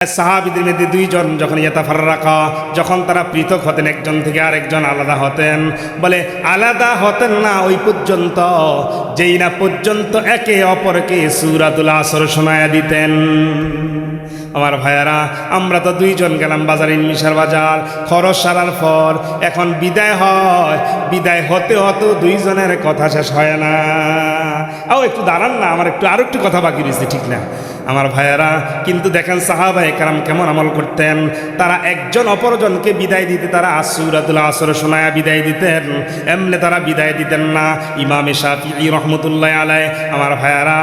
সাহাবীদের মধ্যে দুইজন যখন ইয়াতাফাররাকা, যখন তারা পৃথক হতেন, একজন থেকে আরেকজন আলাদা হতেন, বলে আলাদা হতেন না ওই পর্যন্ত যেই না পর্যন্ত একে অপরকে সূরাতুল আসর শোনায়া দিতেন। আমার ভাইয়ারা, আমরা তো দুইজন গেলাম বাজারে, মিশার বাজার, খরচ সারার পর এখন বিদায় হয়, বিদায় হতে হতে দুইজনের কথা শেষ হয় না। একটু দাঁড়ান না, আমার আরো একটু কথা বাকি রয়েছে, ঠিক না আমার ভাইয়ারা? কিন্তু দেখেন সাহাবায়ে কেরাম কেমন আমল করতেন। তারা একজন অপরজনকে বিদায় দিতে তারা সূরাতুল আসর শোনায়া বিদায় দিতেন, এমনি তারা বিদায় দিতেন না। ইমাম শাফিঈ রহমতুল্লাহ আলাইহি, আমার ভাইয়ারা,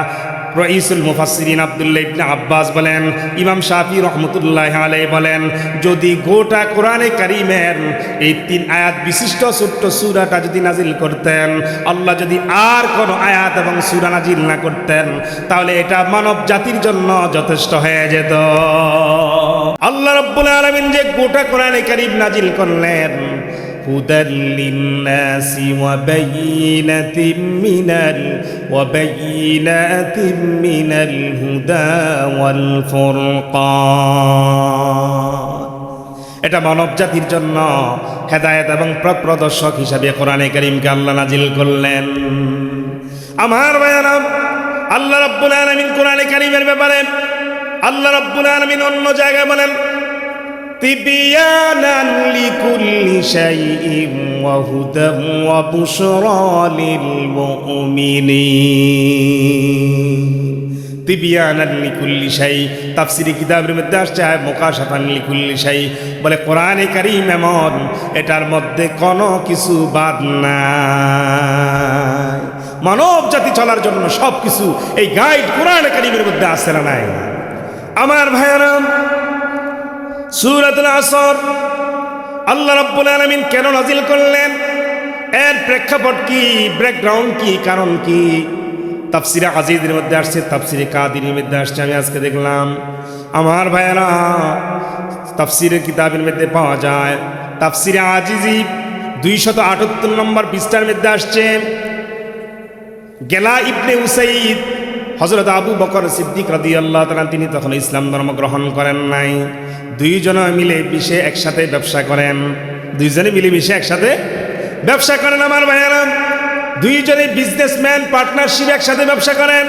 রাইসুল মুফাসসিরিন আব্দুল্লাহ ইবনে আব্বাস বলেন, ইমাম শাফিঈ রহমতুল্লাহ আলাইহি বলেন, যদি গোটা কোরআনে কারীমের এই 3 আয়াত বিশিষ্ট ছোট্ট সূরাটা যদি নাজিল করতেন, আল্লাহ যদি আর কোনো আয়াত এবং সূরা নাজিল না করতেন, তাহলে এটা মানব জাতির জন্য যথেষ্ট হয়ে যেত। আল্লাহ রাব্বুল আলামিন যে গোটা কোরআনে কারীম নাজিল করলেন, হুদাল লিন্নাসি ওয়া বাইয়িনাতিম মিনাল হুদা ওয়াল ফুরকান, এটা মানব জাতির জন্য হেদায়েত এবং পথ প্রদর্শক হিসাবে কোরআনে কারীমকে আল্লাহ নাজিল করলেন। আমার ভাইয়েরা, আল্লাহ রাব্বুল আলামিন কোরআনে কারীমের ব্যাপারে আল্লাহ রাব্বুল আলামিন অন্য জায়গায় বলেন, তিবিয়ানান লিকুল্লি শাইইন ওয়া হুদাম ওয়া বুশরা লিল মুমিনিন। তিবিয়ানান লিকুল্লি শাই, তাফসীরি কিতাবের মধ্যে আসছে মুকাশাফান লিকুল্লি শাই, বলে কোরআনে কারীম এমন, এটার মধ্যে কোনো কিছু বাদ নাই। মানব জাতি চলার জন্য সব কিছু এই গাইড কোরআনে কারীমের মধ্যে আছে না নাই? আমার ভাইয়েরা, সূরাতুল আসর আল্লাহ রাব্বুল আলামিন কেন নাজিল করলেন? এর প্রেক্ষাপট কি, ব্যাকগ্রাউন্ড কি, কারণ কি? তাফসীরে আজিজের মধ্যে আসছে, তাফসীরে কাদিরের মধ্যে আসছে। আমি আজকে দেখলাম আমার ভাইয়েরা, তাফসীরের কিতাবের মধ্যে পাওয়া যায়, তাফসীরে আজিজি 278 নম্বর পৃষ্ঠার মধ্যে আসছে, গেলা ইবনে উসাইদ, হযরত আবু বকর সিদ্দিক রাদিয়াল্লাহু তাআলা, তিনি তখন ইসলাম ধর্ম গ্রহণ করেন নাই। দুইজনে মিলে মিশে একসাথে ব্যবসা করেন, দুইজনে মিলে মিশে একসাথে ব্যবসা করেন। আমার ভাইয়েরা, দুইজনে বিজনেসম্যান, পার্টনারশিপ, একসাথে ব্যবসা করেন।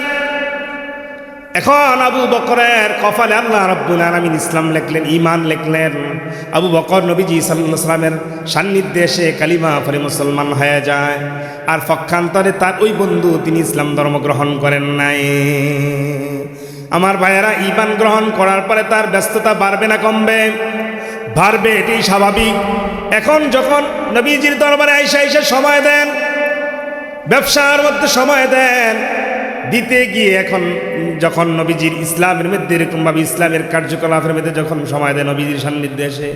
এখন আবু বকরের কপালে আল্লাহ রাব্বুল আলামিন ইসলাম লিখলেন, ঈমান লিখলেন। আবু বকর নবীজি সাল্লাল্লাহু আলাইহি ওয়াসাল্লামের সান্নিধ্যে এসে কালিমা পড়ে মুসলমান হয়ে যায়। আর পক্ষান্তরে তার ওই বন্ধু, তিনি ইসলাম ধর্ম গ্রহণ করেন নাই। আমার ভাইয়েরা, ঈমান গ্রহণ করার পরে তার ব্যস্ততা বাড়বে না কমবে? বাড়বে, এটাই স্বাভাবিক। এখন যখন নবীজির দরবারে আইসা সময় দেন, ব্যবসার মধ্যে সময় দেন, দিতে গিয়ে এখন যখন নবীজির ইসলামের মধ্যে এরকমভাবে ইসলামের কার্যকলাপের মধ্যে যখন সময় দেয় নবীজির সান্নিধ্যে এসে,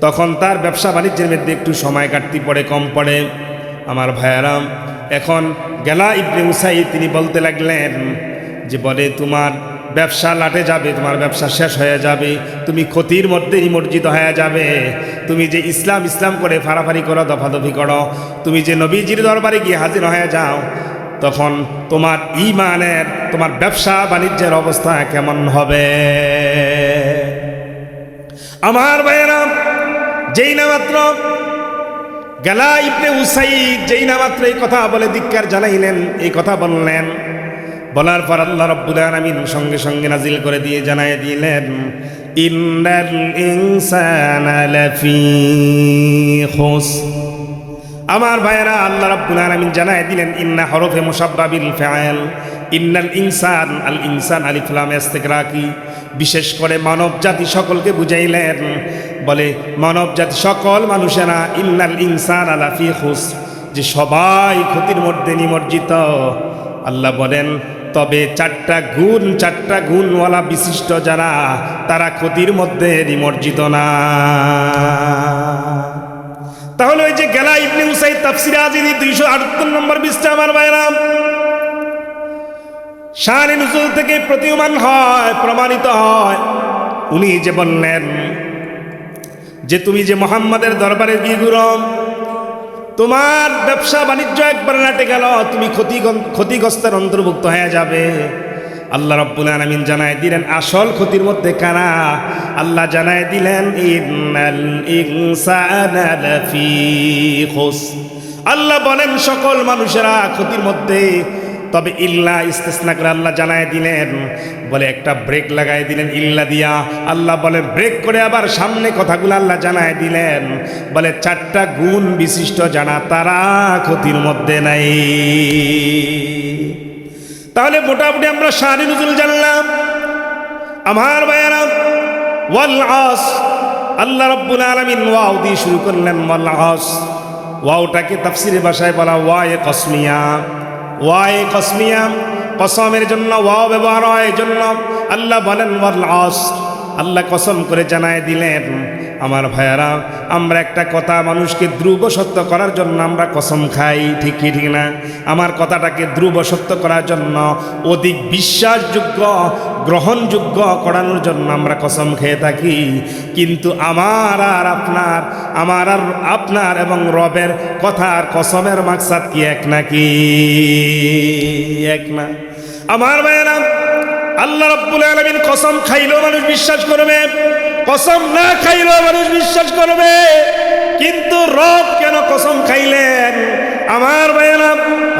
তখন তার ব্যবসা বাণিজ্যের মধ্যে একটু সময় কাটতে পড়ে, কম পড়ে। আমার ভাইয়েরা, এখন গেলা ইবনে উসাইদ তিনি বলতে লাগলেন যে, বলে তোমার ব্যবসা লাটে যাবে, তোমার ব্যবসা শেষ হয়ে যাবে, তুমি ক্ষতির মধ্যে নিমজ্জিত হয়ে যাবে। তুমি যে ইসলাম করে ফাড়াফাড়ি করো, দফাদফি করো, তুমি যে নবীজির দরবারে গিয়ে হাজির হয়ে যাও, তখন তোমার ঈমানের, তোমার ব্যবসা বাণিজ্যের অবস্থা কেমন হবে? আমার ভাইয়েরা, যেই না মাত্র গেলা ইবনে উসাইদ যেই না মাত্র এই কথা বলে ধিক্কার জানাইলেন, এই কথা বললেন, বলার পর আল্লাহ রাব্বুল আলামিন সঙ্গে সঙ্গে নাজিল করে দিয়ে জানায় দিলেন, ইন্নাল ইনসানা লাফি খুসর। আমার ভাইয়েরা, আল্লাহ রাব্বুল আলামিন জানায় দিলেন, ইন্না হরফে মুশাব্বা বিল ফাইল, ইন্নাল ইনসান, আল ইনসান আলিফ লাম ইস্তিগরাকি, বিশেষ করে মানব জাতি সকলকে বুঝাইলেন, বলে মানব জাতি সকল মানুষেরা, ইন্নাল ইনসানা লাফি খুসর, যে সবাই ক্ষতির মধ্যে নিমজ্জিত। আল্লাহ বলেন, তবে 4টা গুণওয়ালা বিশিষ্ট যারা, তারা ক্ষতির মধ্যে নিমজ্জিত না। তাহলে ওই যে গেলা ইবনে উসাইদ তাফসীরে আজিজি 278 নম্বর পৃষ্ঠা, আমার ভাইরা, শানে নুজুল থেকে প্রতীয়মান হয়, প্রমাণিত হয়। উনি যে বললেন যে, তুমি যে মুহাম্মাদের দরবারে গিয়ে ঘুরো, তোমার ব্যবসা বাণিজ্য একবার লাটে গেল, তুমি ক্ষতিগ্রস্তের অন্তর্ভুক্ত হয়ে যাবে। আল্লাহ রাব্বুল আলামিন জানায় দিলেন আসল ক্ষতির মধ্যে কারা। আল্লাহ জানায় দিলেন ইন্নাল ইনসানা লাফি খুসর। আল্লাহ বলেন সকল মানুষেরা ক্ষতির মধ্যে, তবে ইল্লা ইস্তিসনা করে আল্লাহ জানায় দিলেন, বলে একটা ব্রেক লাগাই দিলেন ইল্লা দিয়া। আল্লাহ বলে ব্রেক করে আবার সামনে কথাগুলো আল্লাহ জানায় দিলেন, বলে 4টা গুণ বিশিষ্ট জানা তারা ক্ষতির মধ্যে নাই। তাহলে মোটামুটি আমরা শানি নুজুল জানলাম। আমার ভাইয়েরা, ওয়াল আস, আল্লাহ রাব্বুল আলামিন ওয়াও দিয়ে শুরু করলেন ওয়াল আস। ওয়াওটাকে তাফসীরের ভাষায় বলা ওয়ায়ে কসমিয়া। ওয়ায়ে কসমিয়া, কসমের জন্য ওয়াও ব্যবহার হয়, এই জন্য আল্লাহ বলেন ওয়াল আস। আল্লাহ কসম করে জানায় দিলেন। আমার ভাইয়ারা, আমরা একটা কথা মানুষকে ধ্রুব সত্য করার জন্য আমরা কসম খাই, ঠিক কি ঠিক না? আমার কথাটাকে ধ্রুব সত্য করার জন্য, অধিক বিশ্বাসযোগ্য গ্রহণযোগ্য করানোর জন্য আমরা কসম খেয়ে থাকি। কিন্তু আমার আর আপনার এবং রবের কথার কসমের মাকসাদ কি এক নাকি? এক না। আমার ভাইয়েরা, আল্লাহ রাব্বুল আলামিন কসম খাইলেও মানুষ বিশ্বাস করবে, কসম না খাইলেও মানুষ বিশ্বাস করবে। কিন্তু রব কেন কসম খাইলেন? আমার ভাইয়েরা,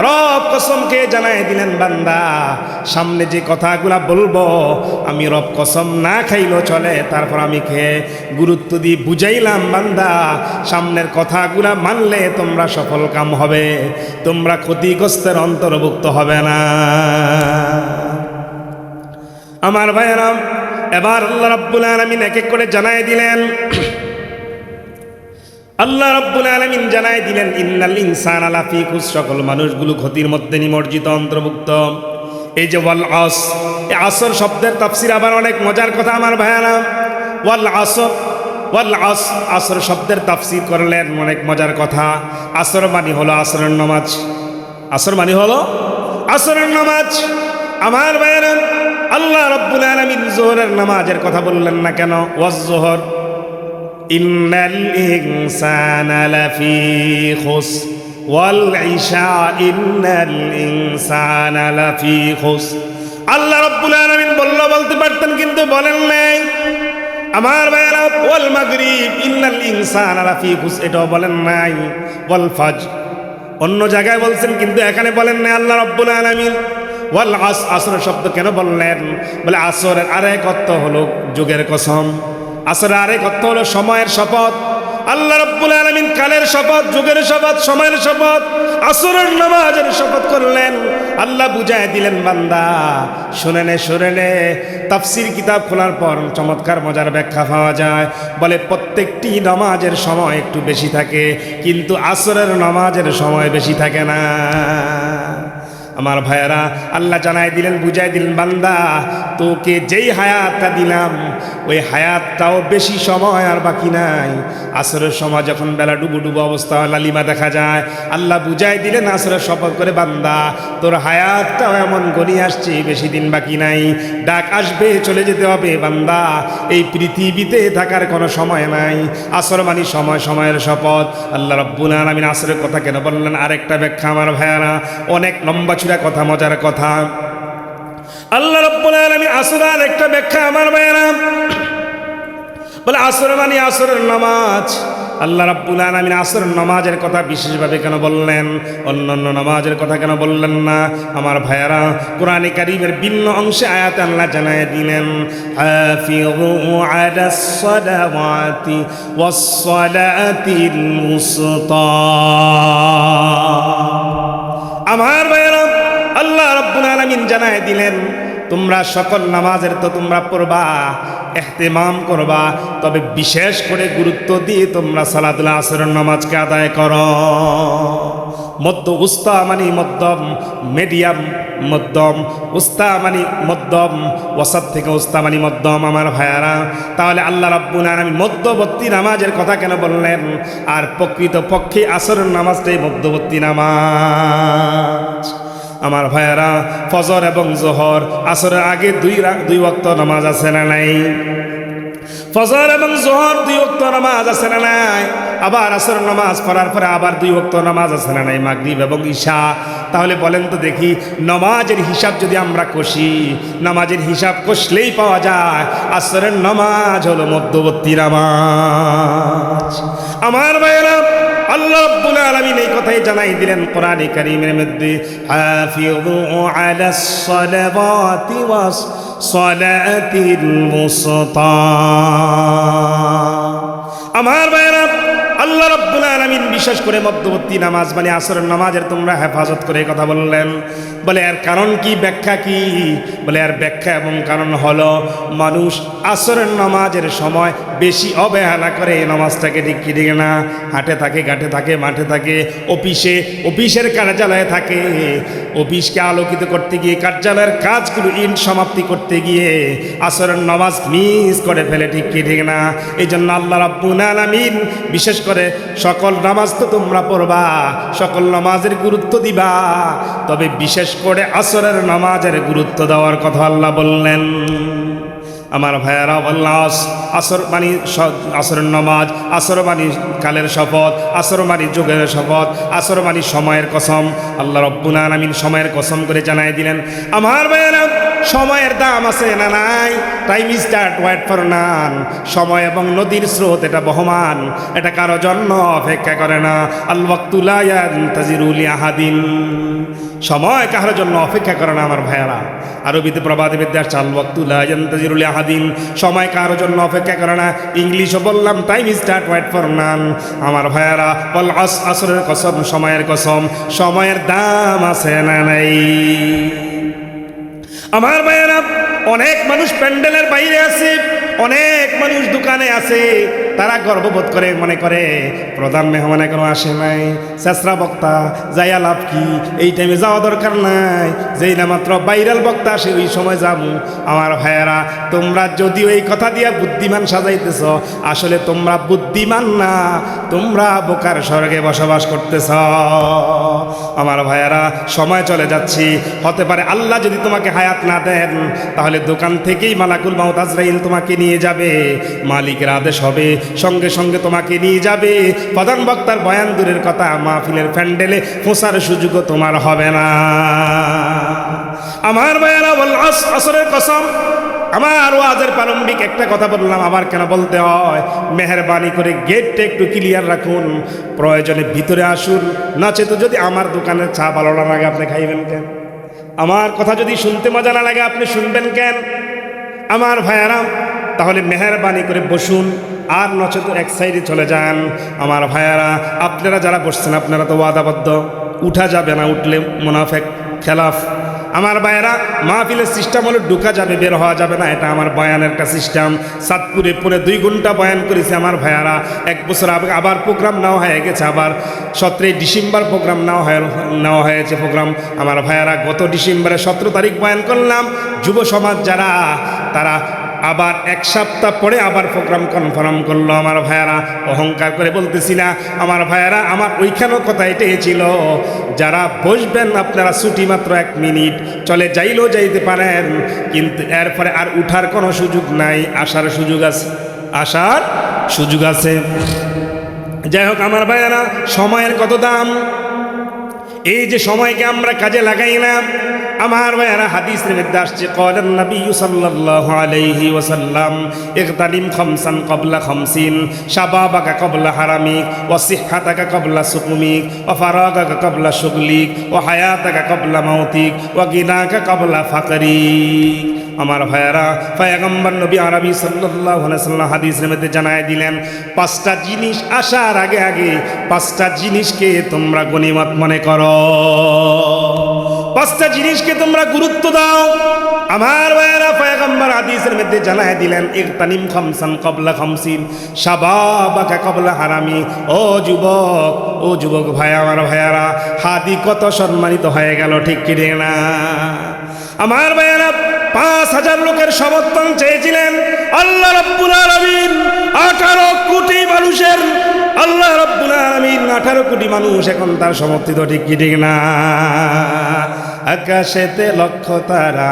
রব কসম খেয়ে জানাই দিলেন, বান্দা সামনে যে কথাগুলা বলবো আমি রব কসম না খাইলেও চলে, তারপর আমি খেয়ে গুরুত্ব দিয়ে বুঝাইলাম, বান্দা সামনের কথাগুলা মানলে তোমরা সফল কাম হবে, তোমরা ক্ষতিগ্রস্তের অন্তর্ভুক্ত হবে না। আমার ভাইয়েরা, এবার আল্লাহ রাব্বুল আলামিন এক এক করে জানাই দিলেন। আল্লাহ রাব্বুল আলামিন জানাই দিলেন ইন্নাল ইনসানা লাফি খুসর, সকল মানুষগুলো ক্ষতির মধ্যে নিমজ্জিত, অন্তর্ভুক্ত। এই যে ওয়াল আস, এই আসর শব্দের তাফসীর আবার অনেক মজার কথা আমার ভাইয়েরা। ওয়াল আসর, ওয়াল আস, আসর শব্দের তাফসীর করলেন অনেক মজার কথা। আসর মানে হলো আসরের নামাজ। আসর মানে হলো আসরের নামাজ। আমার ভাইয়েরা, আল্লাহ রাব্বুল আলামিন যোহরের নামাজের কথা বললেন না কেন? ওয়াজ যোহর, ইন্নাল ইনসানা লাফি খুসর ওয়াল ইশা ইন্নাল ইনসানা লাফি খুসর। আল্লাহ রাব্বুল আলামিন বলতে পারতেন, কিন্তু বলেন নাই। আমার ভাইয়েরা, ওয়াল মাগরিব ইন্নাল ইনসানা লাফি খুসর, এটাও বলেন নাই। ওয়াল ফাজর অন্য জায়গায় বলছেন, কিন্তু এখানে বলেন নাই আল্লাহ রাব্বুল আলামিন। ওয়াল আস, আসরের শব্দ কেন বললেন? বলে আসরের আরেক অর্থ হলো যুগের কসম, আসরের আরেক অর্থ হলো সময়ের শপথ। আল্লাহ রাব্বুল আলামিন কালের শপথ, যুগের শপথ, সময়ের শপথ, আসরের নামাজের শপথ করলেন। আল্লাহ বুঝায় দিলেন, বান্দা শুনে নে। তাফসীর কিতাব খোলার পর চমৎকার মজার ব্যাখ্যা পাওয়া যায়। বলে প্রত্যেকটি নামাজের সময় একটু বেশি থাকে, কিন্তু আসরের নামাজের সময় বেশি থাকে না। আমার ভাইয়েরা, আল্লাহ জানাই দিলেন, বুঝাই দিলেন, বান্দা তোকে যেই হায়াতটা দিলাম ওই হায়াতটাও বেশি সময় আর বাকি নাই। আসরের সময় যখন বেলা ডুবো অবস্থা লালিমা দেখা যায়, আল্লাহ বুঝাই দিলেন আসরের শপথ করে, বান্দা তোর হায়াতটাও এমন গড়িয়ে আসছে, বেশি দিন বাকি নাই, ডাক আসবে, চলে যেতে হবে। বান্দা এই পৃথিবীতে থাকার কোনো সময় নাই। আসর মানে সময়, সময়ের শপথ। আল্লাহ রাব্বুল আলামিন আসরের কথা কেন বললেন? আরেকটা ব্যাখ্যা আমার ভাইয়েরা, অনেক লম্বা কথা, মজার কথা। আল্লাহ রাব্বুল আলামিন আসরের একটা ব্যাখ্যা আমার ভাইয়েরা, বলে আসর মানে আসরের নামাজ। আল্লাহ রাব্বুল আলামিন আসরের নামাজের কথা বিশেষভাবে কেন বললেন? অন্যান্য নামাজের কথা কেন বললেন না? আমার ভাইয়েরা, কোরআনে কারীমের ভিন্ন অংশে আয়াতে আল্লাহ জানায় দিলেন, হাফিযু আলাস সালাওয়াতি ওয়াস সালাতিল উসতা। আমার ভাইয়েরা, আল্লাহ রাব্বুল আলামিন জানায় দিলেন, তোমরা সকল নামাজের তো তোমরা পড়বা, ইহতিমাম করবা, তবে বিশেষ করে গুরুত্ব দিয়ে তোমরা সালাতুল আসরের নামাজকে আদায় করো। মধ্য উস্তা মানে মধ্যম, মিডিয়াম মধ্যম, উস্তা মানে মধ্যম, ওয়াসাত থেকে উস্তা মানে মধ্যম। আমার ভাইয়ারা, তাহলে আল্লাহ রাব্বুল আলামিন মধ্যবর্তী নামাজের কথা কেন বললেন? আর প্রকৃত পক্ষে আসরের নামাজটাই মধ্যবর্তী নামাজ। আমার ভাইয়ারা, ফজর এবং জোহর, আসরের আগে দুই ওয়াক্ত নামাজ আছে না নাই? ফজর এবং জোহর 2 ওয়াক্ত নামাজ আছে না নাই? আবার আসরের নামাজ পড়ার পরে আবার 2 ওয়াক্ত নামাজ আছে না নাই? মাগরিব এবং ঈশা তাহলে বলেন তো দেখি, নামাজের হিসাব যদি আমরা কষি, নামাজের হিসাব কষলেই পাওয়া যায় আসরের নামাজ হলো মধ্যবর্তী নামাজ। আমার ভাইয়েরা, আল্লাহ রাব্বুল আলামিন এই কথাই জানাই দিলেন কোরআনে কারীমের মধ্যে, হাফিযু আলাস সালাওয়াতি ওয়াস সালাতিল মুসতা। আমার ভাইয়েরা, আল্লাহ রাব্বুল আলামিন বিশেষ করে মধ্যবর্তী নামাজ মানে আসরের নামাজের তোমরা হেফাজত করে কথা বললেন। বলে এর কারণ কি, ব্যাখ্যা কি? বলে এর ব্যাখ্যা এবং কারণ হলো, মানুষ আসরের নামাজের সময় বেশি অবহেলা করে নামাজটাকে, ঠিক কি ঠিক না? হাটে থাকে, ঘাটে থাকে, মাঠে থাকে, অফিসের কার্যালয়ে থাকে, অফিসকে আলোকিত করতে গিয়ে, কার্যালয়ের কাজগুলো সমাপ্তি করতে গিয়ে আসরের নামাজ মিস করে ফেলে, ঠিক কি ঠিক না? এই জন্য আল্লাহ রাব্বুল আলামিন বিশেষ করে সকল নামাজ তো তোমরা পড়বা, সকল নামাজের গুরুত্ব দিবা, তবে বিশেষ করে আসরের নামাজের গুরুত্ব দেওয়ার কথা আল্লাহ বললেন। আমার ভাইয়ারা, আল্লাহ আসর মানে আসরের নামাজ, আসর মানে কালের শপথ, আসর মানে যুগের শপথ, আসর মানে সময়ের কসম। আল্লাহ রাব্বুল আলামিন সময়ের কসম করে জানাই দিলেন। আমার ভাইয়ারা, সময়ের দাম আছে না নাই? Time is that wait for none. সময় এবং নদীর স্রোত এটা বহমান, এটা কারো জন্য অপেক্ষা করে না। আল ওয়াক্তু লা ইয়ানতাজিরু লি আহাদিন। সময় কারোর জন্য অপেক্ষা করে না আমার ভাইয়ারা। আরবিতে প্রবাদে বিদ্যা আছে, আল ওয়াক্তু লা ইয়ানতাজিরু লি আহাদিন। সময় কারোর জন্য অপেক্ষা করে না। ইংলিশও বললাম, time is that wait for none. আমার ভাইয়ারা, বল আসরের কসম, সময়ের কসম, সময়ের দাম আছে না নাই? আমার ভাইয়েরা, অনেক মানুষ প্যান্ডেলের বাইরে আছে, অনেক মানুষ দোকানে আছে, তারা গর্ববোধ করে, মনে করে প্রধান মেহমান এখনো আসে নাই, চেঁচড়া বক্তা যাইয়া লাভ কি, এই টাইমে যাওয়া দরকার নাই, যেই না মাত্র ভাইরাল বক্তা আসে ওই সময় যাবো। আমার ভাইয়েরা, তোমরা যদিও এই কথা দিয়া বুদ্ধিমান সাজাইতেছ, আসলে তোমরা বুদ্ধিমান না, তোমরা বোকার স্বর্গে বসবাস করতেছ। আমার ভাইয়েরা, সময় চলে যাচ্ছি, হতে পারে আল্লাহ যদি তোমাকে হায়াত না দেন, তাহলে দোকান থেকেই মালাকুল মাউত আজরাইল তোমাকে নিয়ে যাবে, মালিকের আদেশ হবে, সঙ্গে সঙ্গে তোমাকে নিয়ে যাবে। প্রধান বক্তার বয়ান দূরের কথা, মাহফিলের প্যান্ডেলে ফোঁসার সুযোগও তোমার হবে না। আমার ভাইয়েরা, বল আসরের কসম। আমার ওয়াজের প্রারম্ভিক একটা কথা বললাম, আবার কেন বলতে হয়? মেহরবানি করে গেটটা একটু ক্লিয়ার রাখুন, প্রয়োজনে ভিতরে আসুন, নচেত যদি আমার দোকানের চা ভালো না লাগে আপনি খাইবেন কেন? আমার কথা যদি শুনতে মজা না লাগে আপনি শুনবেন কেন? আমার ভাইয়ারা, তাহলে মেহরবানি করে বসুন, আর নচেত এক সাইডে চলে যান। আমার ভাইয়ারা, আপনারা যারা বসছেন আপনারা তো ওয়াদাবদ্ধ, উঠা যাবে না, উঠলে মুনাফেক খেলাফ। আমার ভাইয়েরা, মাহফিলের সিস্টেম হলো ঢুকা যাবে, বের হওয়া যাবে না, এটা আমার বয়ানের একটা সিস্টেম। সাতপুরে পুরে 2 ঘন্টা বয়ান করেছে আমার ভাইয়ারা। 1 বছর আবার প্রোগ্রাম নেওয়া হয়ে গেছে, আবার 17 ডিসেম্বর প্রোগ্রাম নেওয়া হয়েছে প্রোগ্রাম। আমার ভাইয়ারা, গত ডিসেম্বরে 17 তারিখ বয়ান করলাম। যুব সমাজ যারা, তারা আবার 1 সপ্তাহ পরে আবার প্রোগ্রাম কনফার্ম করলো। আমার ভাইয়ারা, অহংকার করে বলতেছি না আমার ভাইয়ারা, আমার ওইখানেও কথা এটাই ছিল, যারা বসবেন আপনারা ছুটি মাত্র 1 মিনিট, চলে যাইলেও যাইতে পারেন, কিন্তু এরপরে আর উঠার কোনো সুযোগ নাই, আসার সুযোগ আছে, আসার সুযোগ আছে। যাই হোক আমার ভাইয়ারা, সময়ের কত দাম, এই যে সময়কে আমরা কাজে লাগাই না। আমার ভাইয়ারা, হাদিসের মধ্যে আসছে, ক্বালান নবী সাল্লাল্লাহু আলাইহি ওয়াসাল্লাম, ইগতানিম খামসান ক্বাবলা খামসিন, শাবাবাকা ক্বাবলা হারামিক, ওয়া সিহহাতাকা ক্বাবলা সুকুমিক, ওয়া ফারাগাকা ক্বাবলা শুগলিক, ওয়া হায়াতাকা ক্বাবলা মাউতিক, ওয়া গিনাকা ক্বাবলা ফাকরিক। আমার ভাইয়ারা, পয়গম্বর নবী আরবি সাল্লাল্লাহু আলাইহি ওয়াসাল্লাম হাদিসের মধ্যে জানায় দিলেন, 5টা জিনিস আসার আগে আগে 5টা জিনিসকে তোমরা গনিমত মনে করো, 5টা জিনিসকে তোমরা গুরুত্ব দাও। আমার ভাইয়ারা, পয়গম্বর হাদিসের মধ্যে জানায় দিলেন, ইগতানিম খামসান ক্বাবলা খামসিন, শাবাবাকা ক্বাবলা হারামি। ও যুবক ভাই, আমার ভাইয়ারা, হাদি কত সম্মানিত হয়ে গেল, ঠিক কি না? আমার ভাইয়ারা, 5000 লোকের সমর্থন চেয়েছিলেন আল্লাহ রাব্বুল আলামিন। 18 কোটি মানুষের, আল্লাহ রাব্বুল আলামিন 18 কোটি মানুষ এখন তার সমর্থিত, ঠিক কি ঠিক না? আকাশেতে লক্ষ তারা,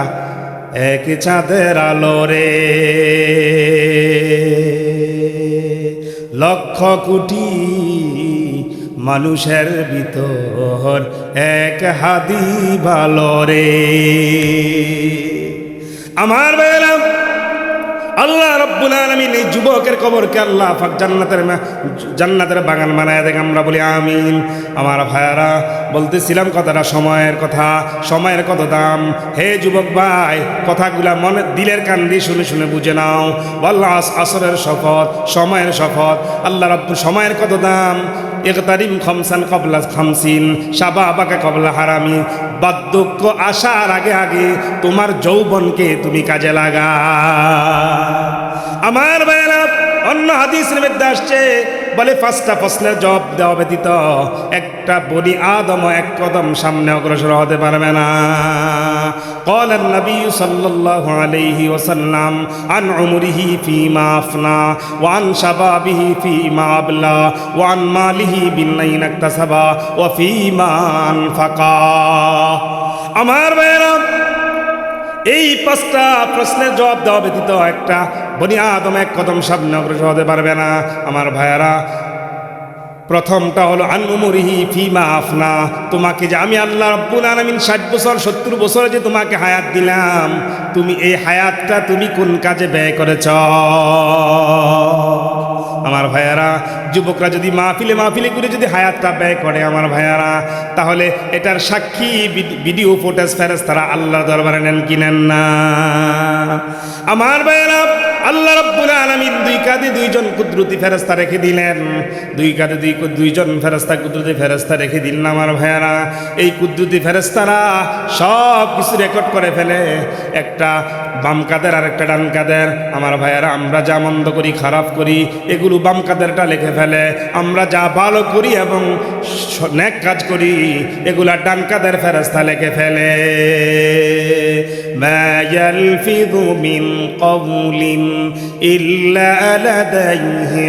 এক চাঁদের আলো রে, লক্ষ কোটি মানুষের ভিতর এক হাদি ভালো রে। আমার ভাইরা, আল্লাহ রাব্বুল আলামিন এই যুবকের কবরকে আল্লাহ পাক জান্নাতের বাগান বানায় দেখ, আমরা বলি আমিন। আমার ভাইয়ারা, বলতেছিলাম কথাটা সময়ের কথা, সময়ের কত দাম। হে যুবক ভাই, কথাগুলা মনে দিলের কান দিয়ে শুনে শুনে বুঝে নাও। আল্লাহ আসরের শপথ, সময়ের শপথ, আল্লাহ রাব্বুল সময়ের কত দাম। ইকতারিম খামসান ক্বাবলা খামসিন শাবাবাকা ক্বাবলা হারামি। বার্ধক্য আসার আগে আগে তোমার যৌবনকে তুমি কাজে লাগা। আমার ভাইয়েরা, অন্য হাদিসের মধ্যে আসছে, বলে 5টা প্রশ্নের জবাব দেওয়া ব্যতীত একটা বনি আদম এক কদম সামনে অগ্রসর হতে পারবে না। قال النبي صلى الله عليه وسلم عن عمره فيما أفنى وعن شبابه فيما أبلى وعن ماله بالأين اكتسب وفيما أنفقا। আমার ভাইয়েরা, এই 5টা প্রশ্নের জবাব দেওয়া ব্যতীত একটা বনি আদম এক কদম সামনে অগ্রসর হতে পারবে না। আমার ভাইয়ারা, প্রথমটা হলো আন উমরিহি ফিমা আফনা। তোমাকে যে আমি আল্লাহ রাব্বুল আলামিন 60 বছর 70 বছর যে তোমাকে হায়াত দিলাম, তুমি এই হায়াতটা তুমি কোন কাজে ব্যয় করেছ। আমার ভাইয়ারা, যুবকরা যদি মাহফিলে করে যদি হায়াতটা ব্যয় করে আমার ভাইয়ারা, তাহলে এটার সাক্ষী ভিডিও ফুটেজ ফেরেশতারা আল্লাহর দরবারে নেন কি নেন না। আমার ভাইয়ারা, আল্লাহ রাব্বুল আলামিন 2 কাঁধে 2জন কুদরতি ফেরেশতা রেখে দিলেন। 2 কাঁধে 2জন ফেরেশতা, কুদরতি ফেরেশতা রেখে দিলেন। আমার ভাইয়ারা, এই কুদরতি ফেরেশতারা সব কিছু রেকর্ড করে ফেলে, একটা বাম কাঁধের আর একটা ডান কাঁধের। আমার ভাইয়ারা, আমরা যা মন্দ করি, খারাপ করি, এগুলো বাম কাঁধেরটা লিখে ফেলে। আমরা যা ভালো করি এবং নেক কাজ করি, এগুলা ডান কাঁধের ফেরেশতা লিখে ফেলে। মা ইয়ালফিযু মিন কাওলিন ইল্লা লাদাইহি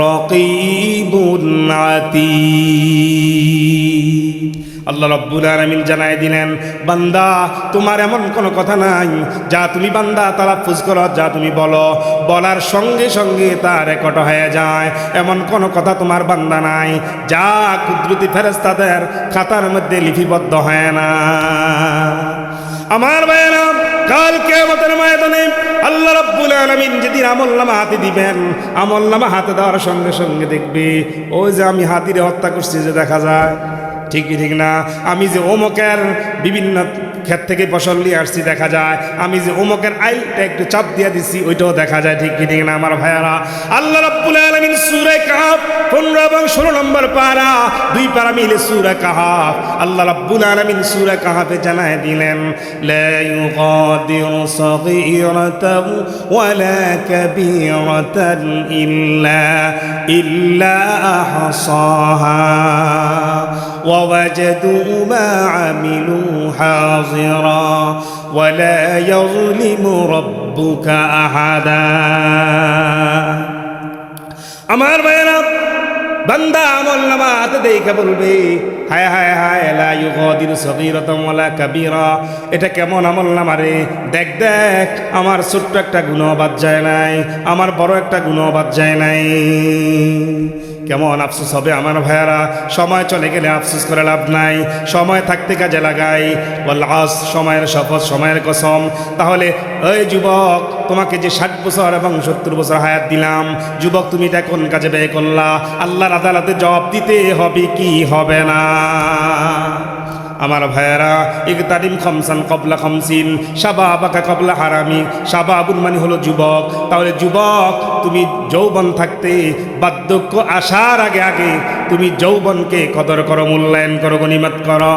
রাকীবুন আতীদ। আল্লাহ রাব্বুল আলামিন জানায় দিলেন, বান্দা, তোমার এমন কোনো কথা নাই যা তুমি বান্দা তালাফুজ করো, যা তুমি বলো, বলার সঙ্গে সঙ্গে তা রেকর্ড হয়ে যায়। এমন কোনো কথা তোমার বান্দা নাই যা কুদরতি ফেরেশতাদের খাতার মধ্যে লিপিবদ্ধ হয় না। আমার ভাইয়েরা, কাল কিয়ামতের ময়দানে আল্লাহ রাব্বুল আলামিন যেদিন আমলনামা হাতে দিবেন, আমলনামা হাতে দেওয়ার সঙ্গে সঙ্গে দেখবে ওই যে আমি হাতিরে হত্যা করছি যে দেখা যায়, ঠিকই ঠিক না? আমি যে অমুকের বিভিন্ন ক্ষেত থেকে ফসল নিয়ে আসছি দেখা যায়, আমি যে অমুকের আইলটা একটু চাপ দিয়ে দিচ্ছি ওইটাও দেখা যায়, ঠিক কি ঠিক না? আমার ভাইয়ারা, আল্লাহ রাব্বুল আলামিন সূরা কাহাফ 15 এবং 16 নম্বর পারা, 2 পারা মিলে সূরা কাহাফ, আল্লাহ রাব্বুল আলামিন সূরা কাহাফে জানায় দিলেন, লা ইউগাদিরু সাগীরাতান ওয়ালা কাবীরাতান ইল্লা আহসাহা ووجدوا ما عملوا حاضرا ولا يظلم ربك أحدا। আমার ভাইরা, বান্দা আমলনামা হাতে দেখে বলবে, হায় হায় হায়, লা ইউগাদিরু সাগীরাতান ওয়ালা কাবীরা। এটা কেমন আমলনামা রে? দেখ দেখ, আমার ছোট্ট একটা গুনাহ বাদ যায় নাই, আমার বড় একটা গুনাহ বাদ যায় নাই। কেমন আফসোস হবে আমার ভাইয়ারা। সময় চলে গেলে আফসোস করে লাভ নাই, সময় থাকতে কাজে লাগাই। ওয়াল্লাহ, সময়ের শপথ, সময়ের কসম। তাহলে ওই যুবক, তোমাকে যে 60 বছর এবং 70 বছর হায়াত দিলাম, যুবক তুমি এটা কোন কাজে ব্যয় করলা? আল্লাহর আদালতে জবাব দিতে হবে কি হবে না? আমার ভাইয়ারা, ইকতারিম খামসান ক্বাবলা খামসিন শাবাবাকা ক্বাবলা হারামি। শাবাবুন মানে হলো যুবক। তাহলে যুবক, তুমি যৌবন থাকতে বার্ধক্য আসার আগে আগে তুমি যৌবনকে কদর করো, মূল্যায়ন করো, গনিমত করো।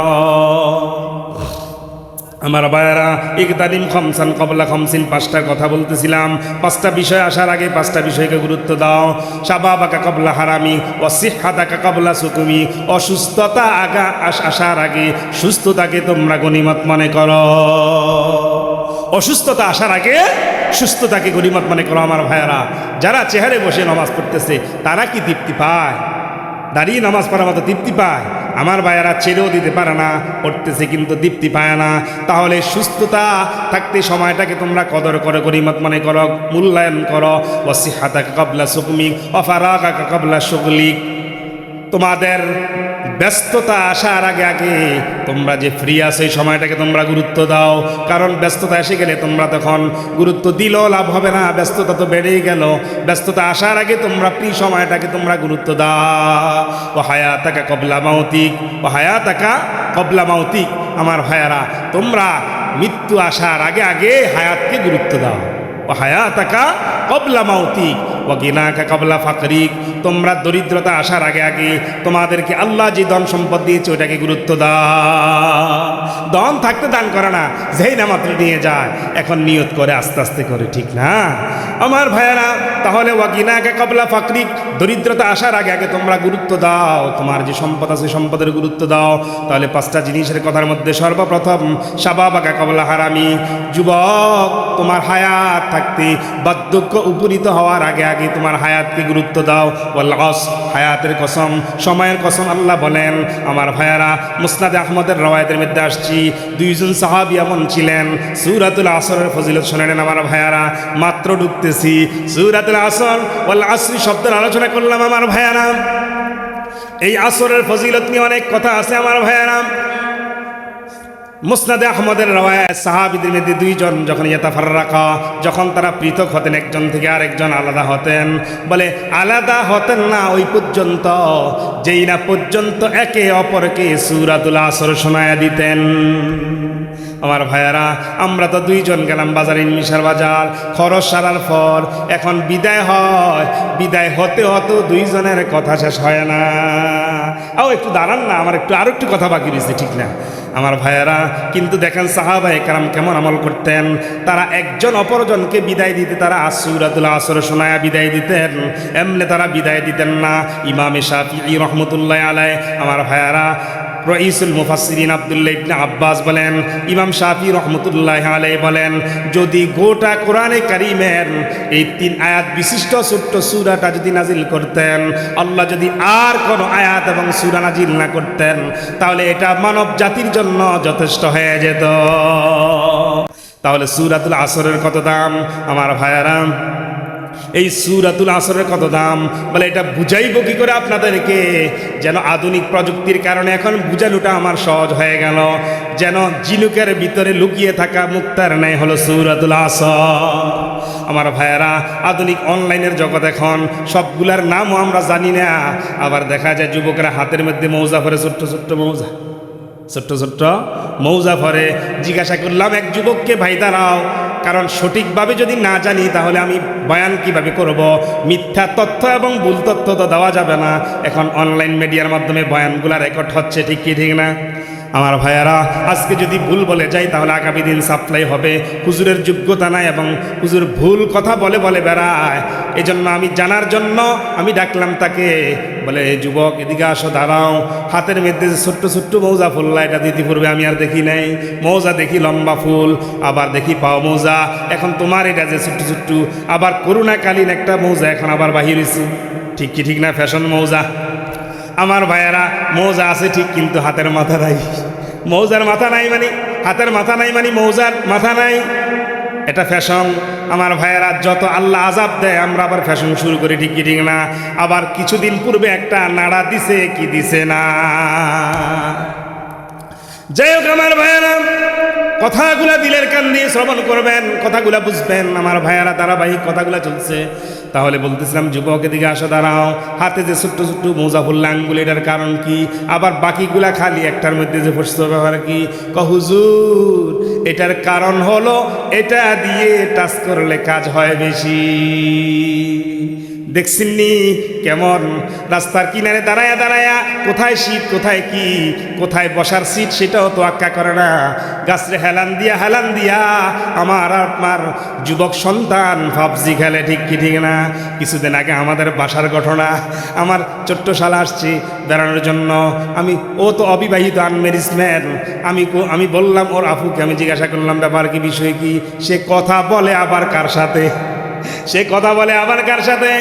আমার ভাইয়ারা, ইকতারিম খামসান ক্বাবলা খামসিন, 5টার কথা বলতেছিলাম। 5টা বিষয় আসার আগে 5টা বিষয়কে গুরুত্ব দাও। শাবাবাকা ক্বাবলা হারামি ওয়া সিহহাতাকা ক্বাবলা সুকুমি। অসুস্থতা আসার আগে সুস্থতাকে তোমরা গনিমত মনে করো। অসুস্থতা আসার আগে সুস্থতাকে গনিমত মনে করো। আমার ভাইয়ারা, যারা চেহারে বসে নামাজ পড়তেছে তারা কি তৃপ্তি পায়? দাঁড়িয়ে নামাজ পড়ার মতো তৃপ্তি পায়? আমার ভাইয়ারা, ছেড়েও দিতে পারে না, পড়তেছে কিন্তু তৃপ্তি পায় না। তাহলে সুস্থতা থাকতে সময়টাকে তোমরা কদর করো, গনিমত মনে করো, মূল্যায়ন করো। ওয়া সিহহাতাকা ক্বাবলা সুকমিক ওয়া ফারাগাকা ক্বাবলা শুগলিক। তোমাদের ব্যস্ততা আসার আগে আগে তোমরা যে ফ্রি আছো এই সময়টাকে তোমরা গুরুত্ব দাও, কারণ ব্যস্ততা এসে গেলে তোমরা তখন গুরুত্ব দিলেও লাভ হবে না, ব্যস্ততা তো বেড়েই গেল। ব্যস্ততা আসার আগে তোমরা ফ্রি সময়টাকে তোমরা গুরুত্ব দাও। ও হায়াতাকা কবলা মাউতিক, ও হায়াতাকা কবলা মাউতিক। আমার ভাইয়ারা, তোমরা মৃত্যু আসার আগে আগে হায়াতকে গুরুত্ব দাও। ও হায়াতাকা কবলা মাউতিক ও গিনাকা কবলা ফাকরিক। তোমরা দরিদ্রতা আসার আগে আগে তোমাদেরকে আল্লাহ যে ধন সম্পদ দিয়েছে ওটাকে গুরুত্ব দাও। ধন থাকতে দান করে না, যেই না মাত্র নিয়ে যায়। এখন নিয়ত করে আস্তে আস্তে করে, ঠিক না আমার ভাইয়েরা? তাহলে ও গিনাকা কবলা ফাকরিক, দরিদ্রতা আসার আগে আগে তোমরা গুরুত্ব দাও, তোমার যে সম্পদ আছে সম্পদের গুরুত্ব দাও। তাহলে পাঁচটা জিনিসের কথার মধ্যে সর্বপ্রথম শাবাবাকা কবলা হারামি, যুবক তোমার হায়াত থাকতে বার্ধক্য উপনীত হওয়ার আগে আগে তোমার হায়াতকে গুরুত্ব দাও। ওয়াল্লাস, হায়াতের কসম, সময়ের কসম আল্লাহ বলেন। আমার ভাইয়ারা, মুসনাদে আহমদের রওয়ায়াতের মধ্যে আসছি, দুইজন সাহাবী এমন ছিলেন। সূরাতুল আসরের ফজিলত শুনেন আমার ভাইয়ারা, মাত্র ঢুকতেছি সূরাতুল আসর ওয়াল আসরি শব্দের আলোচনা করলাম আমার ভাইয়ারা। এই আসরের ফজিলত নিয়ে অনেক কথা আছে আমার ভাইয়ারা। মুসনাদে আহমদের রওয়ায়াত, সাহাবীদের মধ্যে দুইজন যখন ইয়াতাফাররাকা, যখন তারা পৃথক হতেন, একজন থেকে আরেকজন আলাদা হতেন। বলে আলাদা হতেন না ওই পর্যন্ত, যেই না পর্যন্ত একে অপরকে সূরাতুল আসর শোনায়া দিতেন। আমার ভাইয়ারা, আমরা তো দুইজন গেলাম বাজারে, মিশার বাজার, খরচ সারার পর এখন বিদায় হয়, বিদায় হতে হতে দুইজনের কথা শেষ হয় না। একটু দাঁড়ান না, আমার আরো একটু কথা বাকি রয়েছে, ঠিক না আমার ভাইয়ারা? কিন্তু দেখেন সাহাবায়ে কেরাম কেমন আমল করতেন। তারা একজন অপরজনকে বিদায় দিতে তারা সূরাতুল আসর শোনায়া বিদায় দিতেন, এমনি তারা বিদায় দিতেন না। ইমাম শাফিঈ রহমতুল্লাহ আলাইহি, আমার ভাইয়ারা, রাইসুল মুফাসসিরিন আব্দুল্লাহ ইবনে আব্বাস বলেন, ইমাম শাফিঈ রহমতুল্লাহ আলাইহি বলেন, যদি গোটা কোরআনে কারীমের এই 3 আয়াত বিশিষ্ট ছোট্ট সূরাটা যদি নাজিল করতেন, আল্লাহ যদি আর কোনো আয়াত এবং সূরা নাজিল না করতেন, তাহলে এটা মানব জাতির জন্য যথেষ্ট হয়ে যেত। তাহলে সূরাতুল আসরের কত দাম আমার ভাইয়ারা? এই সূরাতুল আসরের কত দাম? বলে এটা বুঝাইব কি করে আপনাদেরকে, যেন আধুনিক প্রযুক্তির কারণে এখন বুঝানোটা আমার সহজ হয়ে গেল। যেন ঝিনুকের ভিতরে লুকিয়ে থাকা মুক্তার ন্যায় হলো সূরাতুল আসর। আমার ভাইয়েরা, আধুনিক অনলাইনের জগৎ, এখন সবগুলার নামও আমরা জানি না। আবার দেখা যায় যুবকরা হাতের মধ্যে মৌজা ভরে, ছোট্ট ছোট্ট মৌজা, ছোট্ট ছোট্ট মৌজা ভরে। জিজ্ঞাসা করলাম এক যুবককে, ভাই দাঁড়াও, কারণ সঠিকভাবে যদি না জানি তাহলে আমি বয়ান কিভাবে করব? মিথ্যা তথ্য এবং ভুল তথ্য তো দেওয়া যাবে না। এখন অনলাইন মিডিয়ার মাধ্যমে বয়ানগুলো রেকর্ড হচ্ছে, ঠিক কি ঠিক না আমার ভাইয়ারা? আজকে যদি ভুল বলে যাই তাহলে আগামী দিন সাপ্লাই হবে। হুজুরের যোগ্যতা নাই এবং হুজুর ভুল কথা বলে বলে বেড়ায়। এজন্য আমি জানার জন্য আমি ডাকলাম তাকে। বলে যুবক এদিকে আসো, দাঁড়াও। হাতের মধ্যে যে ছোট্ট ছোট্ট মৌজা ফুললা, এটা দিতে পূর্বে আমি আর দেখি নাই। মৌজা দেখি লম্বা ফুল, আবার দেখি পাও মৌজা। এখন তোমার এটা যে ছোট্ট ছোট্ট, আবার করোনাকালীন একটা মৌজা এখন আবার বাহির হয়েছে, ঠিক কি ঠিক না? ফ্যাশন মৌজা। আমার ভাইয়েরা, মৌজা আছে ঠিক, কিন্তু হাতের মাথা নাই। মৌজার মাথা নাই মানে, হাতের মাথা নাই মানে মৌজার মাথা নাই, এটা ফ্যাশন। আমার ভাইয়েরা, যত আল্লাহ আজাব দেয় আমরা আবার ফ্যাশন শুরু করি, ঠিক কি ঠিক না? আবার কিছুদিন পূর্বে একটা নাড়া দিছে কি দিছে না। যাই হোক আমার ভাইয়েরা, কথাগুলা দিলের কান দিয়ে শ্রবণ করবেন, কথাগুলা বুঝবেন আমার ভাইয়েরা। ধারাবাহিক কথাগুলা চলছে। তাহলে বলতেছিলাম যুবক এদিকে আসো, দাঁড়াও। হাতে যে ছোট্ট ছোট্ট মৌজা ফুল আঙ্গুল, এটার কারণ কি? আবার বাকিগুলা খালি, একটার মধ্যে যে পড়ছে ব্যাপার কি? হুজুর এটার কারণ হলো এটা দিয়ে টাচ করলে কাজ হয় বেশি। দেখছেননি কেমন রাস্তার কিনারে দাঁড়ায়া দাঁড়ায়া কোথায় শীত, কোথায় কি, কোথায় বসার সিট সেটাও তো আক্কা করে না। গাছরে হেলান দিয়া আমার আপনার যুবক সন্তান পাবজি খেলে, ঠিক কি ঠিক না? কিছুদিন আগে আমাদের বাসার ঘটনা। আমার ছোট্ট শালা আসছে বেড়ানোর জন্য। ও তো অবিবাহিত, আনম্যারিজ ম্যান। আমি বললাম ওর আপুকে, আমি জিজ্ঞাসা করলাম ব্যাপার কি, বিষয় কি? সে কথা বলে আবার কার সাথে,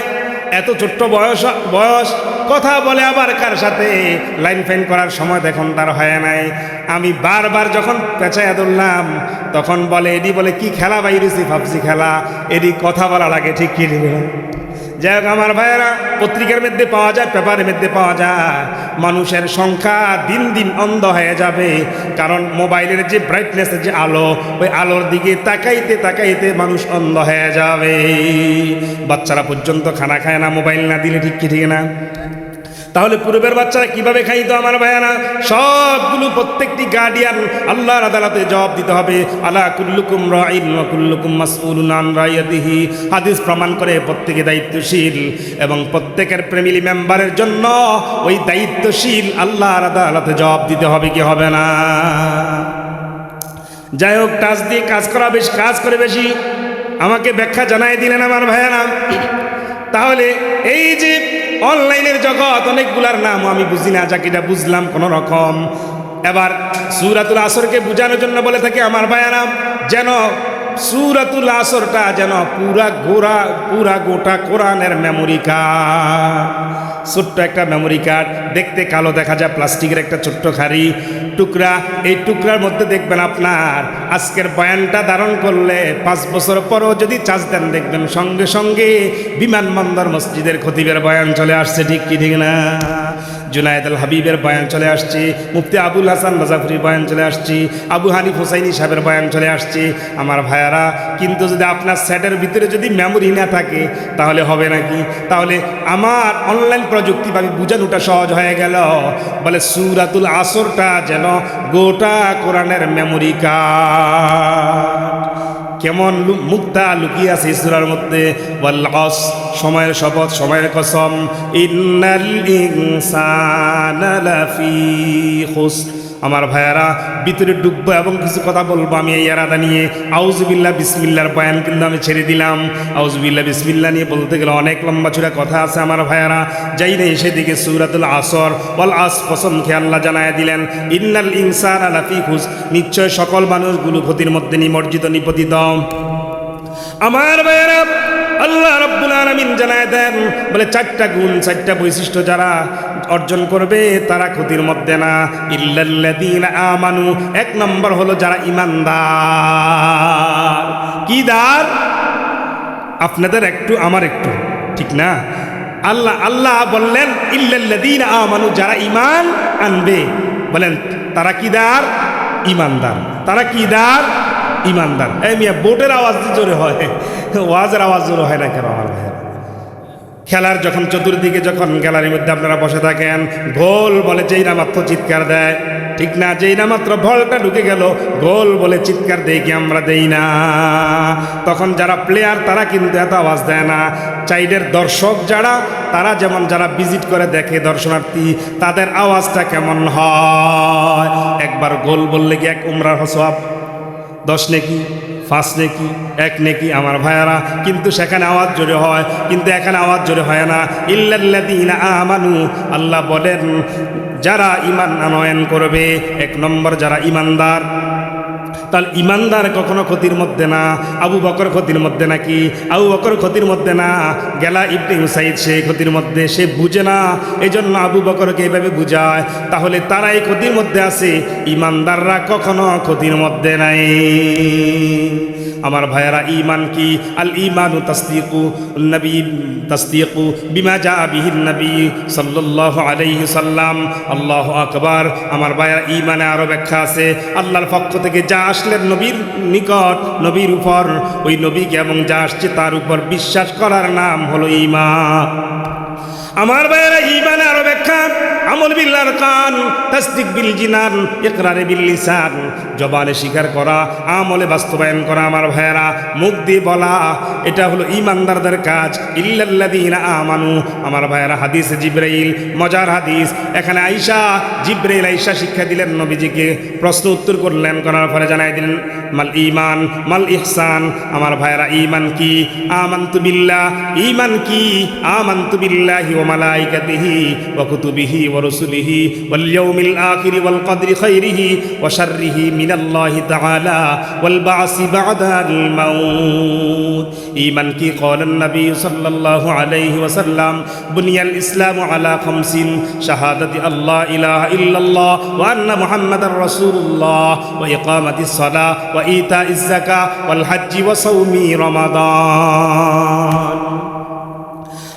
এত ছোট্ট বয়স কথা বলে আবার কার সাথে। লাইন ফাইন করার সময় দেখুন তার হয় নাই। আমি বারবার যখন পেঁচাইয়া ধরলাম তখন বলে, এডি বলে কি খেলা বাইরেছি, ভাবছি খেলা। এডি কথা বলা লাগে, ঠিক কি যাই হোক আমার ভাইয়েরা, পত্রিকার মধ্যে পাওয়া যায়, পেপারের মধ্যে পাওয়া যায়, মানুষের সংখ্যা দিন দিন অন্ধ হয়ে যাবে। কারণ মোবাইলের যে ব্রাইটনেসের যে আলো, ওই আলোর দিকে তাকাইতে তাকাইতে মানুষ অন্ধ হয়ে যাবে। বাচ্চারা পর্যন্ত খানা খায় না মোবাইল না দিলে, ঠিক কি ঠিক না? তাহলে পূর্বের বাচ্চারা কিভাবে খাইতো আমার ভাইয়ারা? সবগুলো প্রত্যেকটি গার্ডিয়ান আল্লাহর আদালতে জবাব দিতে হবে। আলা কুল্লুকুম রাইন ওয়া কুল্লুকুম মাসউলুন আন রাইয়াতিহি। হাদিস প্রমাণ করে প্রত্যেকে দায়িত্বশীল, এবং প্রত্যেকের ফ্যামিলি মেম্বারের জন্য ওই দায়িত্বশীল আল্লাহর আদালতে জবাব দিতে হবে, কি হবে না? যাই হোক, টাচ দিয়ে কাজ করা বেশি, কাজ করে বেশি, আমাকে ব্যাখ্যা জানাই দিলেন আমার ভাইয়ারা। তাহলে এই যে অনলাইনের জগৎ, অনেকগুলার নাম আমি বুঝি না, যাকিটা বুঝলাম কোন রকম। এবার সূরাতুল আসরকে বোঝানোর জন্য বলে থাকে আমার ভাইয়ারা, যেন সূরাতুল আসরটা যেন পুরা গোটা কোরআনের মেমোরি কার্ড, ছোট্ট একটা মেমোরি কার্ড। দেখতে কালো দেখা যায়, প্লাস্টিকের একটা ছোট্ট খাড়ি টুকরা। এই টুকরার মধ্যে দেখবেন আপনার আজকের বয়ানটা ধারণ করলে 5 বছর পরও যদি চার্জ দেন, দেখবেন সঙ্গে সঙ্গে বিমানবন্দর মসজিদের খতিবের বয়ান চলে আসছে, ঠিক কি ঠিক না? জুনায়েদ আল হাবিবের বয়ান চলে আসছে, মুফতি আবুল হাসান নাজাফরির বয়ান চলে আসছে, আবু হানিফ হুসাইনি সাহেবের বয়ান চলে আসছে আমার ভাইয়ারা। কিন্তু যদি আপনার সেটের ভিতরে যদি মেমোরি না থাকে তাহলে হবে নাকি? তাহলে আমার অনলাইন প্রযুক্তিভাবে বোঝানোটা সহজ হয়ে গেল। বলে সূরাতুল আসরটা যেন গোটা কোরআনের মেমোরি কার্ড। কেমন মুক্তা লুকিয়ে আছে সূরার মধ্যে। ওয়াল আসর, সময়ের শপথ, সময়ের কসম। ইন্নাল ইনসানা লাফি খুসর। আমার ভাইয়ারা, ভিতরে ডুববো এবং কিছু কথা বলবো আমি এই এরাদা নিয়ে। আউযুবিল্লাহ বিসমিল্লাহর বয়ান কিন্তু আমি ছেড়ে দিলাম। আউযুবিল্লাহ বিসমিল্লাহ নিয়ে বলতে গেলে অনেক লম্বা চূড়া কথা আছে আমার ভাইয়ারা। যাই নেই সেদিকে সূরাতুল আসর, ওয়াল আসর কসম খেয়ে আল্লাহ জানায় দিলেন, ইন্নাল ইনসানা লাফি খুসর, নিশ্চয় সকল মানুষগুলো ক্ষতির মধ্যে নিমজ্জিত, নিপতিত। আমার ভাইয়ারা, আল্লাহ রাব্বুল আলামিন জানায় দেন, বলে 4টা গুণ, 4টা বৈশিষ্ট্য যারা অর্জন করবে তারা ক্ষতির মধ্যে না। ইল্লাল্লাযীনা আমানু, 1 নম্বর হলো যারা ঈমানদার। কি দার? আপনাদের একটু আমার একটু, ঠিক না? আল্লাহ বললেন ইল্লাল্লাযীনা আমানু, যারা ঈমান আনবে। বলেন তারা কি দার? ঈমানদার। তারা কি দার? ঈমানদার। এই মিয়া, বোটের আওয়াজ জোরে হয়, ওয়াজের আওয়াজ জোরে হয় না কেন আমার ভাই? খেলার যখন চতুর্দিকে যখন গ্যালারির মধ্যে আপনারা বসে থাকেন, গোল বলে যেই না মাত্র চিৎকার দেয়, ঠিক না? যেই না মাত্র বলটা ঢুকে গেল, গোল বলে চিৎকার দেই কি আমরা? দেই না। তখন যারা প্লেয়ার তারা কিন্তু এত আওয়াজ দেয় না। সাইডের দর্শক যারা, তারা যেমন যারা ভিজিট করে দেখে দর্শনার্থী, তাদের আওয়াজটা কেমন হয়? একবার গোল বললে কি 1 উমরার সওয়াব, 10 নেকি, 5 নেকি, 1 নেকি আমার ভাইয়ারা। কিন্তু সেখানে আওয়াজ জোরে হয়, কিন্তু এখানে আওয়াজ জোরে হয় না। ইল্লাল্লাযীনা আমানু, আল্লাহ বলেন যারা ঈমান আনয়ন করবে, 1 নম্বর যারা ঈমানদার। তাহলে ঈমানদার কখনো ক্ষতির মধ্যে না। আবু বকর ক্ষতির মধ্যে নাকি? আবু বকর ক্ষতির মধ্যে না। গেলা ইবনে উসাইদ সে ক্ষতির মধ্যে, সে বুঝে না, এই জন্য আবু বকরকে এইভাবে বুঝায়। তাহলে তারাই ক্ষতির মধ্যে আছে, ঈমানদাররা কখনো ক্ষতির মধ্যে নাই। আমার ভাইয়ারা, ঈমান কি? আল ঈমানু তাসদীকু নবী, তাসদীকু বিমা জাআ বিহিন নবী সাল্লাল্লাহু আলাইহি সাল্লাম। আল্লাহু আকবার। আমার ভাইয়ারা, ঈমানে আরো ব্যাখ্যা আছে। আল্লাহর পক্ষ থেকে যা আসলেন নবীর নিকট, নবীর উপর, ওই নবীকে এবং যা আসছে তার উপর বিশ্বাস করার নাম হলো ঈমান। আমার ভাইয়েরা, ঈমানে আরো ব্যাখ্যা। আমল বিল আরকান, তাসদিক বিল জিনান, ইকরার বিল লিসান। জবানে স্বীকার করা, আমলে বাস্তবায়ন করা। আমার ভাইয়েরা, মুখ দিয়ে বলা, এটা হলো ঈমানদারদের কাজ। ইল্লাল্লাযীনা আমানু। আমার ভাইয়েরা, হাদিসে জিবরাইল, মজার হাদিস। এখানে জিবরাইল আয়েশা শিক্ষা দিলেন নবীজিকে, প্রশ্ন উত্তর করলেন, করার পরে জানাই দিলেন মাল ঈমান, মাল ইহসান। আমার ভাইয়েরা, ঈমান কি? আমানতু বিল্লাহ। ঈমান কি? আমানতু বিল্লাহি ওয়া মালাইকাতিহি ওয়া কুতুবিহি ওয়া রাসূলিহি ওয়াল ইয়াউমিল আখির ওয়াল কদরি খাইরিহি ওয়া শাররিহি মিনাল্লাহি তাআলা ওয়াল বা'সি বা'দাল মাউত। ঈমান কি? ক্বালান নবী সাল্লাল্লাহু আলাইহি ওয়াসাল্লাম, বুনিয়াল ইসলামু আলা খামসিন, শাহাদাতি আল্লাহ ইলাহা ইল্লাল্লাহ ওয়া আন্না মুহাম্মাদার রাসূলুল্লাহ ওয়া ইকামাতিস সালাহ ওয়া ইতাইজ যাকাহ ওয়াল হজ্জি ওয়া সাওমি রমাদান।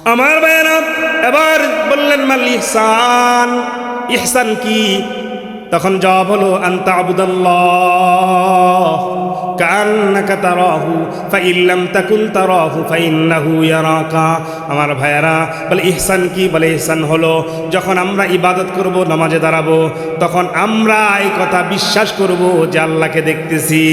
আমার ভাইয়েরা, এবার বললেন মাল ইহসান, ইহসান কি? তখন জবাব হলো আনতা আবুদাল্লাহ কান্নাকা তারাহু ফাইন লাম তাকুন তারাহু ফাইন্নাহু ইয়ারাকা। আমার ভাইয়েরা বলে ইহসান কি? বলে ইহসান হলো যখন আমরা ইবাদত করব, নামাজে দাঁড়াবো, তখন আমরা এই কথা বিশ্বাস করব যে আল্লাহকে দেখতেছি।